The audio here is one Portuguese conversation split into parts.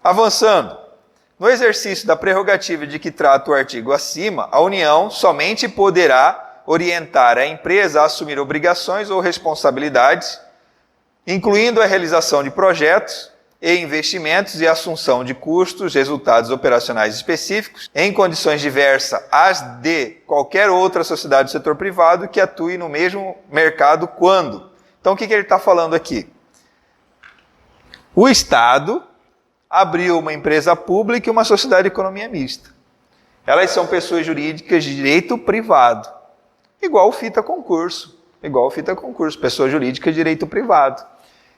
Avançando. No exercício da prerrogativa de que trata o artigo acima, a União somente poderá orientar a empresa a assumir obrigações ou responsabilidades, incluindo a realização de projetos e investimentos e assunção de custos, resultados operacionais específicos, em condições diversas às de qualquer outra sociedade do setor privado que atue no mesmo mercado quando. Então, o que ele está falando aqui? O Estado abriu uma empresa pública e uma sociedade de economia mista. Elas são pessoas jurídicas de direito privado, igual o fita concurso, pessoa jurídica de direito privado.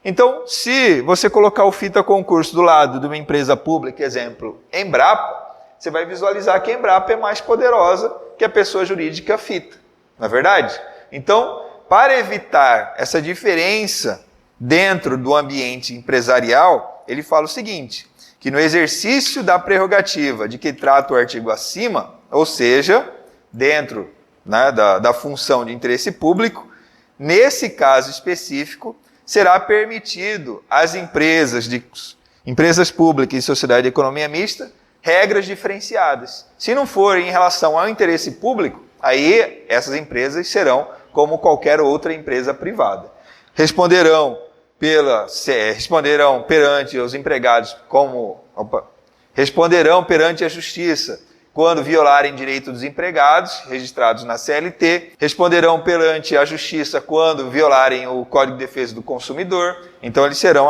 Então, se você colocar o fita concurso do lado de uma empresa pública, exemplo, Embrapa, você vai visualizar que a Embrapa é mais poderosa que a pessoa jurídica fita, não é verdade? Então, para evitar essa diferença dentro do ambiente empresarial, ele fala o seguinte, que no exercício da prerrogativa de que trata o artigo acima, ou seja, dentro da função de interesse público, nesse caso específico, será permitido às empresas públicas e sociedade de economia mista regras diferenciadas. Se não for em relação ao interesse público, aí essas empresas serão como qualquer outra empresa privada. Responderão perante os empregados responderão perante a justiça quando violarem direitos dos empregados registrados na CLT, responderão perante a justiça quando violarem o Código de Defesa do Consumidor, então eles serão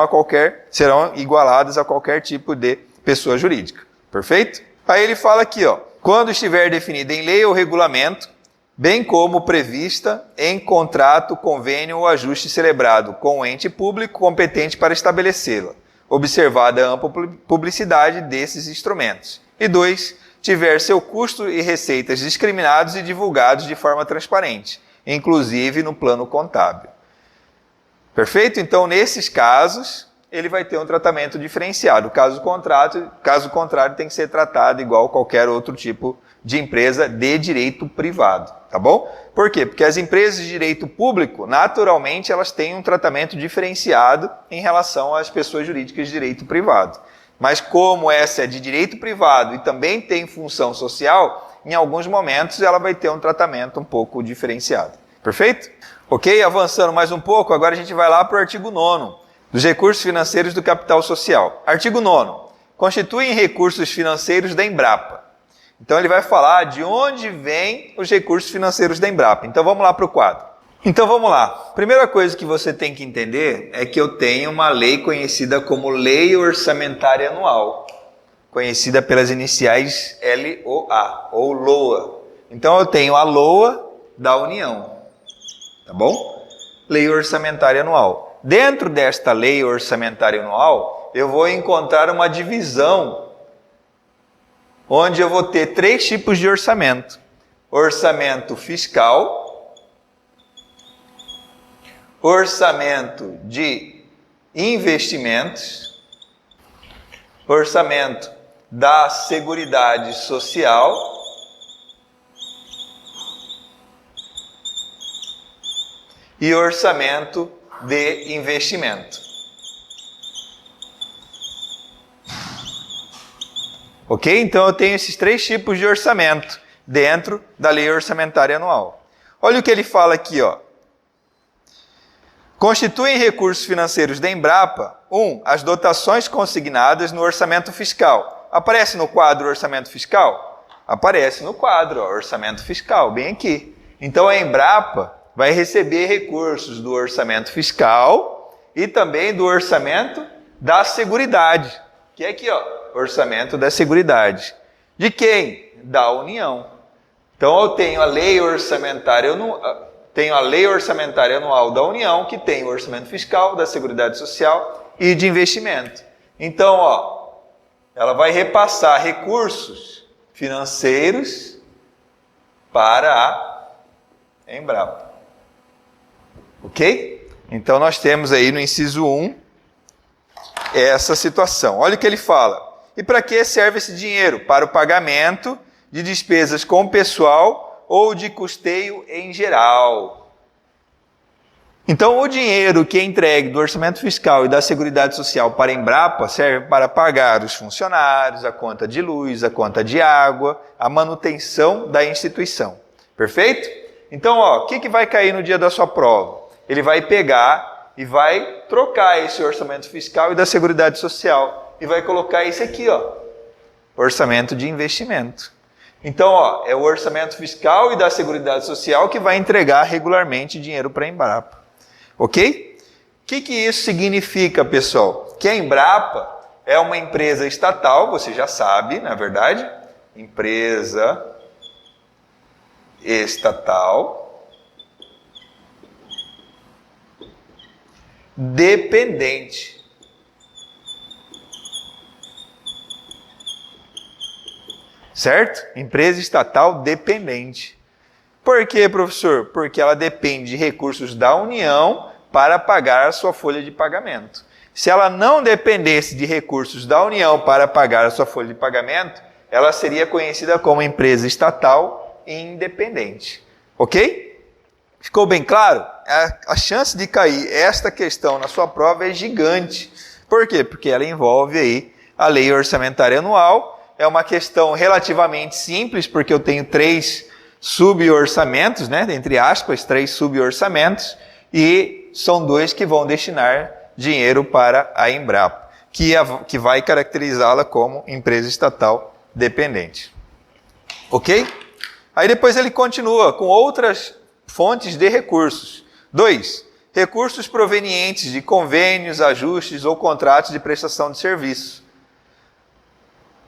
igualados a qualquer tipo de pessoa jurídica. Perfeito? Aí ele fala aqui, quando estiver definida em lei ou regulamento, bem como prevista em contrato, convênio ou ajuste celebrado com o ente público competente para estabelecê-la, observada a ampla publicidade desses instrumentos. E 2, tiver seu custo e receitas discriminados e divulgados de forma transparente, inclusive no plano contábil. Perfeito? Então, nesses casos, ele vai ter um tratamento diferenciado. Caso contrário, tem que ser tratado igual qualquer outro tipo de empresa de direito privado, tá bom? Por quê? Porque as empresas de direito público, naturalmente, elas têm um tratamento diferenciado em relação às pessoas jurídicas de direito privado. Mas como essa é de direito privado e também tem função social, em alguns momentos ela vai ter um tratamento um pouco diferenciado. Perfeito? Ok? Avançando mais um pouco, agora a gente vai lá para o artigo 9º, dos recursos financeiros do capital social. Artigo 9º. Constituem recursos financeiros da Embrapa. Então ele vai falar de onde vêm os recursos financeiros da Embrapa. Então vamos lá para o quadro. Então vamos lá. Primeira coisa que você tem que entender é que eu tenho uma lei conhecida como Lei Orçamentária Anual, conhecida pelas iniciais LOA, ou LOA. Então eu tenho a LOA da União, tá bom? Lei Orçamentária Anual. Dentro desta Lei Orçamentária Anual, eu vou encontrar uma divisão onde eu vou ter 3 tipos de orçamento. Orçamento fiscal, orçamento de investimentos, orçamento da Seguridade Social e orçamento de investimento. Ok? Então eu tenho esses 3 tipos de orçamento dentro da Lei Orçamentária Anual. Olha o que ele fala aqui, Constituem recursos financeiros da Embrapa, 1. As dotações consignadas no orçamento fiscal. Aparece no quadro orçamento fiscal? Aparece no quadro, orçamento fiscal, bem aqui. Então a Embrapa vai receber recursos do orçamento fiscal e também do orçamento da Seguridade, que é aqui, orçamento da Seguridade. De quem? Da União. Então eu tenho a Lei Orçamentária Anual da União, que tem o orçamento fiscal, da Seguridade Social e de investimento. Então, ela vai repassar recursos financeiros para a Embrapa. Ok? Então, nós temos aí no inciso 1 essa situação. Olha o que ele fala. E para que serve esse dinheiro? Para o pagamento de despesas com pessoal ou de custeio em geral. Então, o dinheiro que é entregue do orçamento fiscal e da Seguridade Social para a Embrapa serve para pagar os funcionários, a conta de luz, a conta de água, a manutenção da instituição. Perfeito? Então, o que vai cair no dia da sua prova? Ele vai pegar e vai trocar esse orçamento fiscal e da Seguridade Social e vai colocar esse aqui, orçamento de investimento. Então, é o orçamento fiscal e da Seguridade Social que vai entregar regularmente dinheiro para a Embrapa. Ok? O que isso significa, pessoal? Que a Embrapa é uma empresa estatal, você já sabe, na verdade, empresa estatal dependente. Certo? Empresa estatal dependente. Por quê, professor? Porque ela depende de recursos da União para pagar a sua folha de pagamento. Se ela não dependesse de recursos da União para pagar a sua folha de pagamento, ela seria conhecida como empresa estatal independente. Ok? Ficou bem claro? A chance de cair esta questão na sua prova é gigante. Por quê? Porque ela envolve aí a lei orçamentária anual. É uma questão relativamente simples, porque eu tenho 3 suborçamentos, né? Entre aspas, 3 suborçamentos, e são 2 que vão destinar dinheiro para a Embrapa, que vai caracterizá-la como empresa estatal dependente. Ok? Aí depois ele continua com outras fontes de recursos. 2. Recursos provenientes de convênios, ajustes ou contratos de prestação de serviço.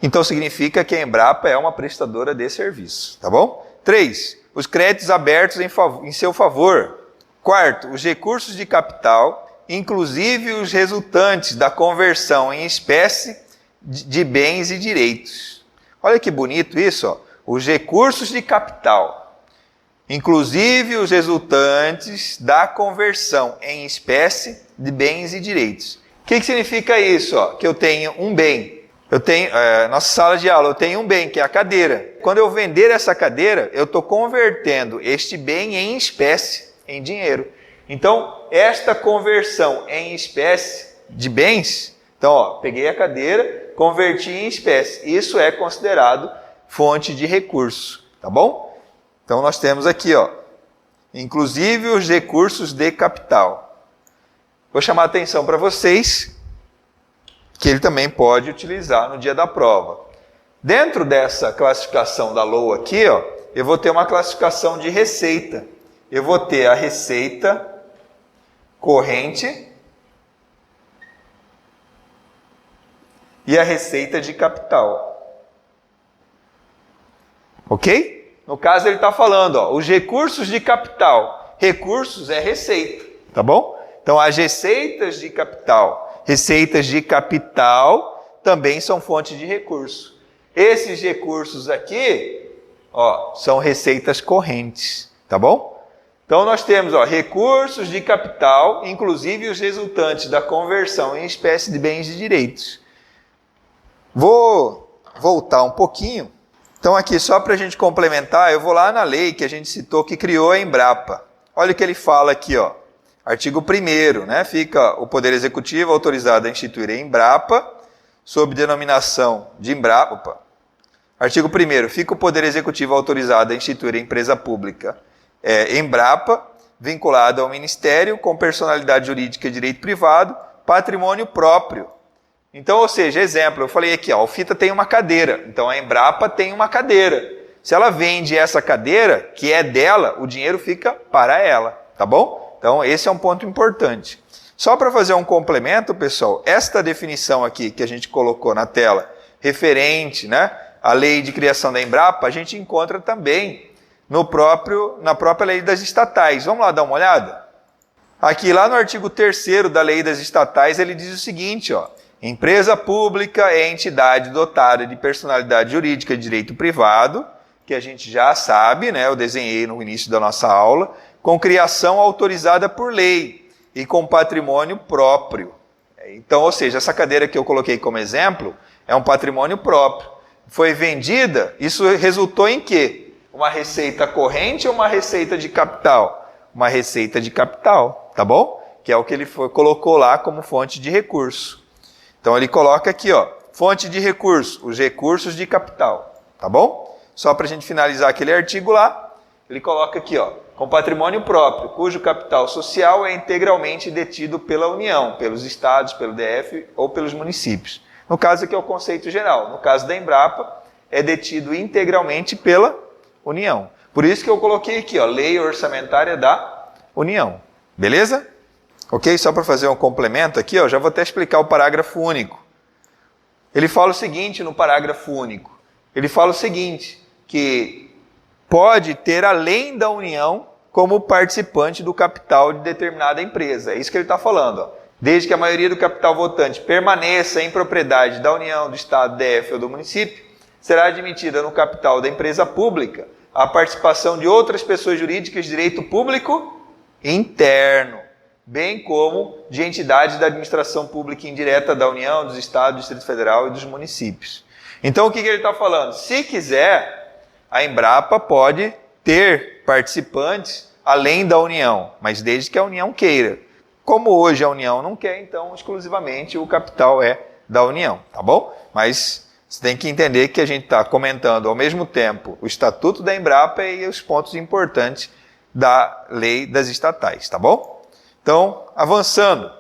Então significa que a Embrapa é uma prestadora de serviço, tá bom? 3. Os créditos abertos em seu favor. 4. Os recursos de capital, inclusive os resultantes da conversão em espécie de bens e direitos. Olha que bonito isso, Os recursos de capital, inclusive os resultantes da conversão em espécie de bens e direitos. O que significa isso? Que eu tenho um bem. Eu tenho, nossa sala de aula, eu tenho um bem, que é a cadeira. Quando eu vender essa cadeira, eu estou convertendo este bem em espécie, em dinheiro. Então, esta conversão em espécie de bens, então, peguei a cadeira, converti em espécie. Isso é considerado fonte de recurso, tá bom? Então, nós temos aqui, inclusive os recursos de capital. Vou chamar a atenção para vocês que ele também pode utilizar no dia da prova. Dentro dessa classificação da LOA aqui, eu vou ter uma classificação de receita. Eu vou ter a receita corrente e a receita de capital. Ok? No caso ele está falando, os recursos de capital. Recursos é receita, tá bom? Então as receitas de capital. Receitas de capital também são fontes de recurso. Esses recursos aqui, são receitas correntes, tá bom? Então nós temos, recursos de capital, inclusive os resultantes da conversão em espécie de bens e direitos. Vou voltar um pouquinho. Então aqui, só para a gente complementar, eu vou lá na lei que a gente citou que criou a Embrapa. Olha o que ele fala aqui, Artigo 1º, né? Fica o Poder Executivo autorizado a instituir a Embrapa, sob denominação de Embrapa. Artigo 1º, fica o Poder Executivo autorizado a instituir a empresa pública Embrapa, vinculada ao Ministério, com personalidade jurídica e direito privado, patrimônio próprio. Então, ou seja, exemplo, eu falei aqui, o Fita tem uma cadeira, então a Embrapa tem uma cadeira. Se ela vende essa cadeira, que é dela, o dinheiro fica para ela, tá bom? Então, esse é um ponto importante. Só para fazer um complemento, pessoal, esta definição aqui que a gente colocou na tela, referente, né, à lei de criação da Embrapa, a gente encontra também na própria lei das estatais. Vamos lá dar uma olhada? Aqui, lá no artigo 3º da lei das estatais, ele diz o seguinte, empresa pública é entidade dotada de personalidade jurídica de direito privado, que a gente já sabe, né, eu desenhei no início da nossa aula, com criação autorizada por lei e com patrimônio próprio. Então, ou seja, essa cadeira que eu coloquei como exemplo é um patrimônio próprio. Foi vendida, isso resultou em quê? Uma receita corrente ou uma receita de capital? uma receita de capital, tá bom? Que é o que ele colocou lá como fonte de recurso. Então ele coloca aqui, ó, fonte de recurso, os recursos de capital, tá bom? Só para a gente finalizar aquele artigo lá, ele coloca aqui, ó, com patrimônio próprio, cujo capital social é integralmente detido pela União, pelos estados, pelo DF ou pelos municípios. No caso aqui é o conceito geral. No caso da Embrapa, é detido integralmente pela União. Por isso que eu coloquei aqui, ó, lei orçamentária da União. Beleza? Ok? Só para fazer um complemento aqui, ó, já vou até explicar o parágrafo único. Ele fala o seguinte no parágrafo único. Ele fala o seguinte, que pode ter além da União como participante do capital de determinada empresa. É isso que ele está falando. Ó. Desde que a maioria do capital votante permaneça em propriedade da União, do Estado, DF ou do município, será admitida no capital da empresa pública a participação de outras pessoas jurídicas de direito público interno, bem como de entidades da administração pública indireta da União, dos Estados, do Distrito Federal e dos municípios. Então, o que ele está falando? Se quiser, a Embrapa pode ter participantes além da União, mas desde que a União queira. Como hoje a União não quer, então, exclusivamente o capital é da União, tá bom? Mas você tem que entender que a gente está comentando ao mesmo tempo o Estatuto da Embrapa e os pontos importantes da lei das estatais, tá bom? Então, avançando.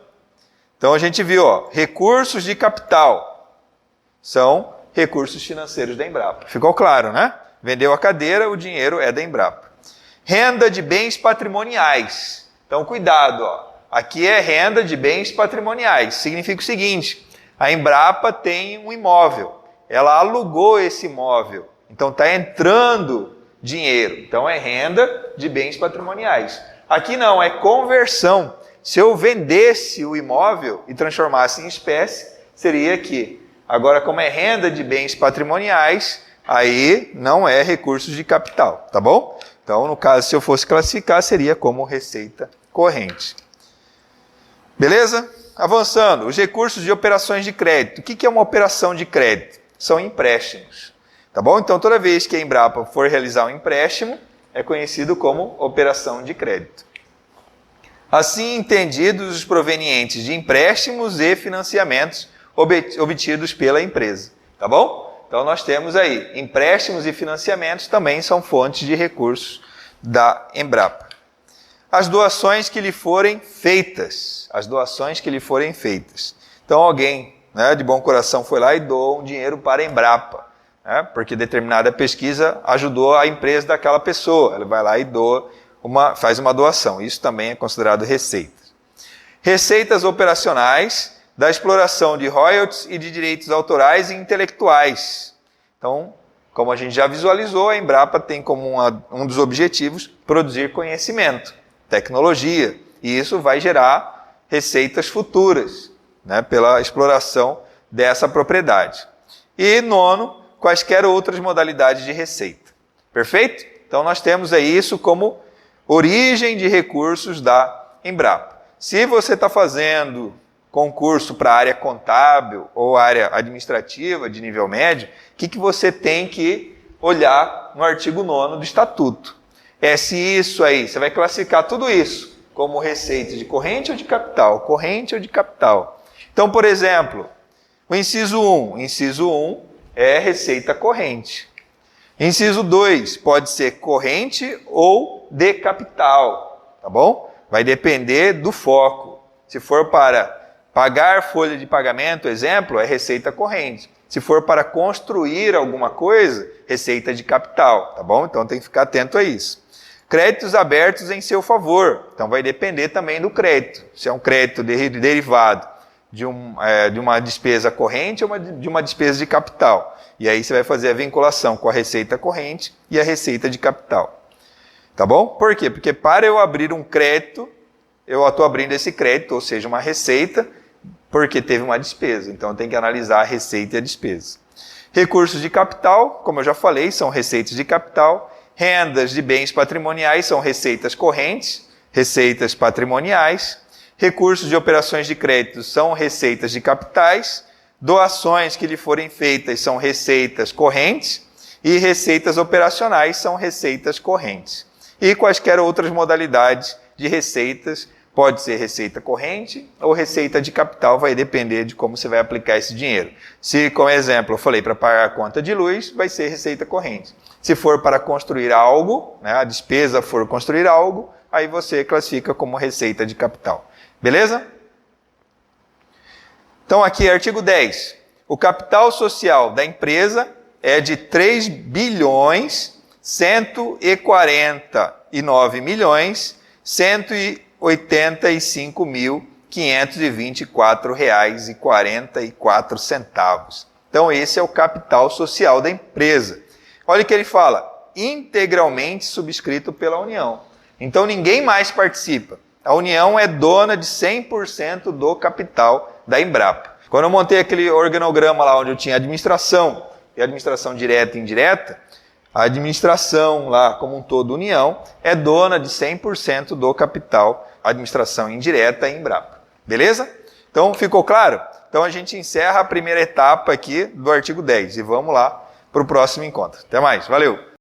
Então, a gente viu, ó, recursos de capital são recursos financeiros da Embrapa. Ficou claro, né? Vendeu a cadeira, o dinheiro é da Embrapa. Renda de bens patrimoniais. Então, cuidado, ó. Aqui é renda de bens patrimoniais. Significa o seguinte, a Embrapa tem um imóvel. Ela alugou esse imóvel. Então, está entrando dinheiro. Então, é renda de bens patrimoniais. Aqui não, é conversão. Se eu vendesse o imóvel e transformasse em espécie, seria aqui. Agora, como é renda de bens patrimoniais, aí não é recursos de capital, tá bom? Então, no caso, se eu fosse classificar, seria como receita corrente. Beleza? Avançando, os recursos de operações de crédito. O que é uma operação de crédito? São empréstimos, tá bom? Então, toda vez que a Embrapa for realizar um empréstimo, é conhecido como operação de crédito. Assim entendidos os provenientes de empréstimos e financiamentos obtidos pela empresa, tá bom? Então, nós temos aí, empréstimos e financiamentos também são fontes de recursos da Embrapa. As doações que lhe forem feitas, Então, alguém, né, de bom coração foi lá e doou um dinheiro para a Embrapa, né, porque determinada pesquisa ajudou a empresa daquela pessoa. Ele vai lá e faz uma doação. Isso também é considerado receita. Receitas operacionais da exploração de royalties e de direitos autorais e intelectuais. Então, como a gente já visualizou, a Embrapa tem como um dos objetivos produzir conhecimento, tecnologia, e isso vai gerar receitas futuras, né, pela exploração dessa propriedade. E nono, quaisquer outras modalidades de receita. Perfeito? Então nós temos aí isso como origem de recursos da Embrapa. Se você está fazendo concurso para a área contábil ou área administrativa de nível médio, o que você tem que olhar no artigo 9º do Estatuto? É se isso aí, você vai classificar tudo isso como receita de corrente ou de capital, corrente ou de capital. Então, por exemplo, o inciso 1. Inciso 1 é receita corrente. Inciso 2 pode ser corrente ou de capital, tá bom? Vai depender do foco. Se for para pagar folha de pagamento, exemplo, é receita corrente. Se for para construir alguma coisa, receita de capital, tá bom? Então tem que ficar atento a isso. Créditos abertos em seu favor. Então vai depender também do crédito. Se é um crédito derivado de uma despesa corrente ou de uma despesa de capital. E aí você vai fazer a vinculação com a receita corrente e a receita de capital. Tá bom? Por quê? Porque para eu abrir um crédito, eu estou abrindo esse crédito, ou seja, uma receita, porque teve uma despesa. Então tem que analisar a receita e a despesa. Recursos de capital, como eu já falei, são receitas de capital. Rendas de bens patrimoniais são receitas correntes, receitas patrimoniais. Recursos de operações de crédito são receitas de capitais. Doações que lhe forem feitas são receitas correntes. E receitas operacionais são receitas correntes. E quaisquer outras modalidades de receitas. Pode ser receita corrente ou receita de capital, vai depender de como você vai aplicar esse dinheiro. Se, como exemplo, eu falei para pagar a conta de luz, vai ser receita corrente. Se for para construir algo, né, a despesa for construir algo, aí você classifica como receita de capital. Beleza? Então aqui, artigo 10. O capital social da empresa é de 3.149.524,44. Então esse é o capital social da empresa. Olha o que ele fala, integralmente subscrito pela União. Então ninguém mais participa. A União é dona de 100% do capital da Embrapa. Quando eu montei aquele organograma lá onde eu tinha administração e administração direta e indireta, a administração lá como um todo, União, é dona de 100% do capital, administração indireta e Embrapa. Beleza? Então ficou claro? Então a gente encerra a primeira etapa aqui do artigo 10 e vamos lá para o próximo encontro. Até mais, valeu!